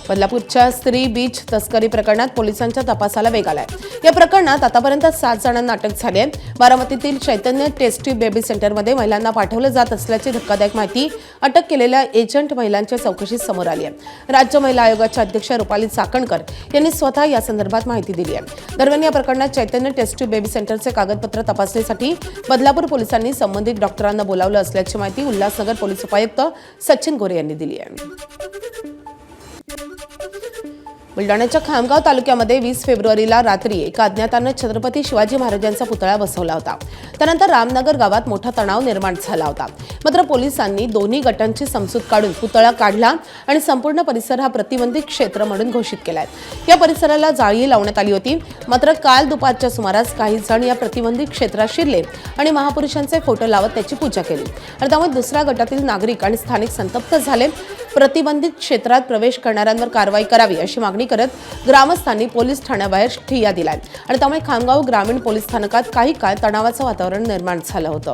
बदलापूरच्या स्त्री बीच तस्करी प्रकरणात पोलिसांच्या तपासाला वेग आलाय। या प्रकरणात आतापर्यंत 7 जणांना अटक झाली आहे। बारामतीतील चैतन्य टेस्टी बेबी सेंटरमध्ये महिलांना पाठवलं जात असल्याची धक्कादायक माहिती अटक केलेल्या एजंट महिलांच्या चौकशीत समोर आली आहे। राज्य महिला आयोगाच्या अध्यक्ष रुपाली चाकणकर यांनी स्वतः या संदर्भात माहिती दिली आहे। दरम्यान या प्रकरणात चैतन्य टेस्टी बेबी सेंटरचे कागदपत्र तपासणीसाठी बदलापूर पोलिसांनी संबंधित डॉक्टरांना बोलावलं असल्याची माहिती उल्हासनगर पोलीस उपायुक्त सचिन गोरे यांनी दिली आहे। बुलढाण्याच्या खामगाव तालुक्यामध्ये 20 फेब्रुवारीला रात्री एका अज्ञाताने छत्रपती शिवाजी महाराजांचा पुतळा बसवला होता। त्यानंतर रामनगर गावात मोठा तणाव निर्माण झाला होता। मात्र पोलिसांनी दोन्ही गटांची समजूत काढून पुतळा काढला आणि संपूर्ण परिसर हा प्रतिबंधित क्षेत्र म्हणून घोषित केलाय। या परिसराला जाळी लावण्यात आली होती। मात्र काल दुपारच्या सुमारास काही जण या प्रतिबंधित क्षेत्रात शिरले आणि महापुरुषांचे फोटो लावत त्याची पूजा केली आणि त्यामुळे दुसऱ्या गटातील नागरिक आणि स्थानिक संतप्त झाले। प्रतिबंधित क्षेत्रात प्रवेश करणाऱ्यांवर कारवाई करावी अशी मागणी करत ग्रामस्थांनी पोलीस ठाण्याबाहेर ठिय्या दिलाय आणि त्यामुळे खामगाव ग्रामीण पोलीस स्थानकात काही काळ तणावाचं वातावरण निर्माण झालं होतं।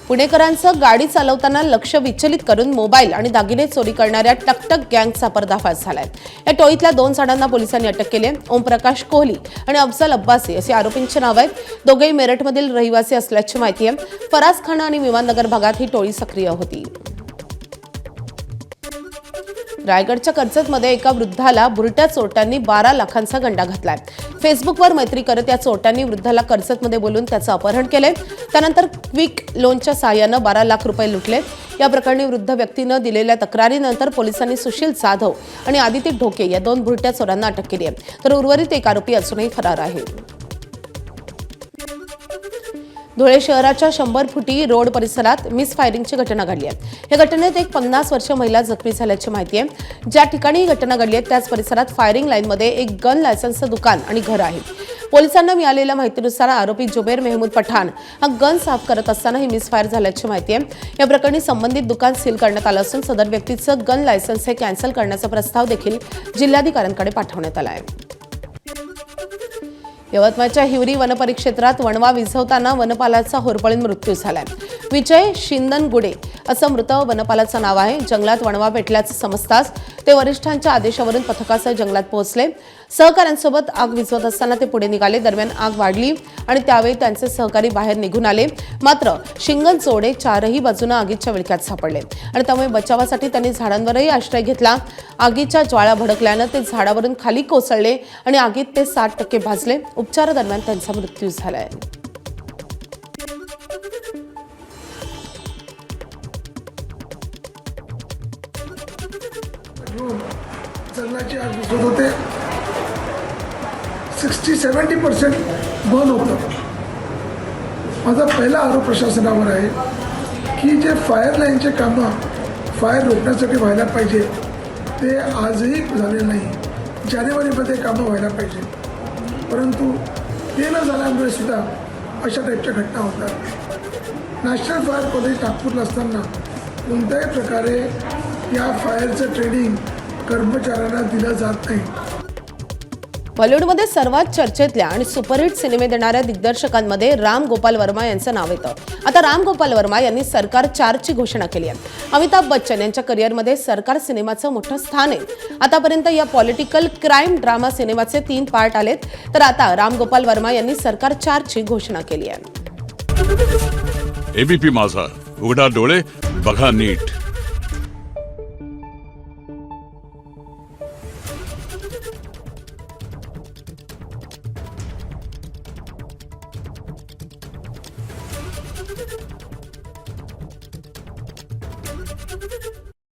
पुणेकरांचं गाडी चालवताना लक्ष विचलित करून मोबाईल आणि दागिने चोरी करणाऱ्या टकटक गँगचा पर्दाफाश झालाय। या टोळीतल्या 2 जणांना पोलिसांनी अटक केली आहे। ओमप्रकाश कोहली आणि अफजल अब्बासी असे आरोपींची नाव आहेत। दोघेही मेरठमधील रहिवासी असल्याची माहिती आहे। फराज खाना आणि विमाननगर भागात ही टोळी सक्रिय होती। रायगडच्या कर्जतमध्ये एका वृद्धाला बुरट्या चोरट्यांनी 12 लाखांचा गंडा घातलाय। फेसबुकवर मैत्री करत या चोरट्यांनी वृद्धाला कर्जतमध्ये बोलून त्याचं अपहरण केले। त्यानंतर क्विक लोनच्या सहाय्याने 12 लाख रुपये लुटले। या प्रकरणी वृद्ध व्यक्तीने दिलेल्या तक्रारीनंतर पोलिसांनी सुशील जाधव आणि आदिती ढोके या 2 बुरट्या चोरांना अटक केली आहे, तर उर्वरित एक आरोपी अजूनही फरार आहे। धुळे शहराच्या 100 फुटी रोड परिसरात मिसफायरिंगची घटना घडली आहे। या घटनेत एक 50 वर्षीय महिला जखमी झाल्याची माहिती आहे। ज्या ठिकाणी ही घटना घडली आहे त्याच परिसरात फायरिंग लाईनमध्ये एक गन लायसन्सचं दुकान आणि घर आहे। पोलिसांना मिळालेल्या माहितीनुसार आरोपी जुबेर मेहमूद पठाण हा गन साफ करत असताना ही मिसफायर झाल्याची माहिती आहे। या प्रकरणी संबंधित दुकान सील करण्यात आलं असून सदर व्यक्तीचं गन लायसन्स हे कॅन्सल करण्याचा प्रस्ताव देखील जिल्हाधिकाऱ्यांकडे पाठवण्यात आला आहे। यवतमाळच्या हिवरी वनपरिक्षेत्रात वणवा विझवताना वनपालाचा होरपळून मृत्यू झालाय। विजय शिंदनगुडे असं मृत वनपालाचं नाव आहे। जंगलात वणवा पेटल्याचं समजताच ते वरिष्ठांच्या आदेशावरून पथकासह जंगलात पोहोचले। सहकाऱ्यांसोबत आग विझवत असताना ते पुढे निघाले। दरम्यान आग वाढली आणि त्यावेळी त्यांचे सहकारी बाहेर निघून आले। मात्र शिंगण जोडे 4ही बाजूने आगीच्या विळख्यात सापडले आणि त्यामुळे बचावासाठी त्यांनी झाडांवरही आश्रय घेतला। आगीच्या ज्वाळा भडकल्यानं ते झाडावरून खाली कोसळले आणि आगीत ते 60% भाजले। उपचारादरम्यान त्यांचा मृत्यू झालाय। जंगलाची आग विझवत होते। 60-70% बर्न होतं। माझा पहिला आरोप प्रशासनावर आहे की जे फायर लाईनचे कामं फायर रोखण्यासाठी व्हायला पाहिजे ते आजही झाले नाही। जानेवारीमध्ये कामं व्हायला पाहिजे, परंतु ते न झाल्यामुळे सुद्धा अशा टाईपच्या घटना होतात। नॅशनल फायर कॉलेज नागपूरला असताना कोणत्याही प्रकारे या फायरचं ट्रेनिंग कर्मचाऱ्यांना दिलं जात नाही। बॉलिवूडमध्ये सर्वात चर्चेतल्या आणि सुपरहिट सिनेमे देणाऱ्या दिग्दर्शकांमध्ये राम गोपाल वर्मा यांचं नाव येतं। आता राम गोपाल वर्मा यांनी सरकार 4ची घोषणा केली आहे। अमिताभ बच्चन यांच्या करिअरमध्ये सरकार सिनेमाचं मोठं स्थान आहे। आतापर्यंत या पॉलिटिकल क्राईम ड्रामा सिनेमाचे 3 पार्ट आलेत, तर आता राम गोपाल वर्मा यांनी सरकार 4ची घोषणा केली आहे। एबीपी माझा, उघडा डोळे बघा नीट।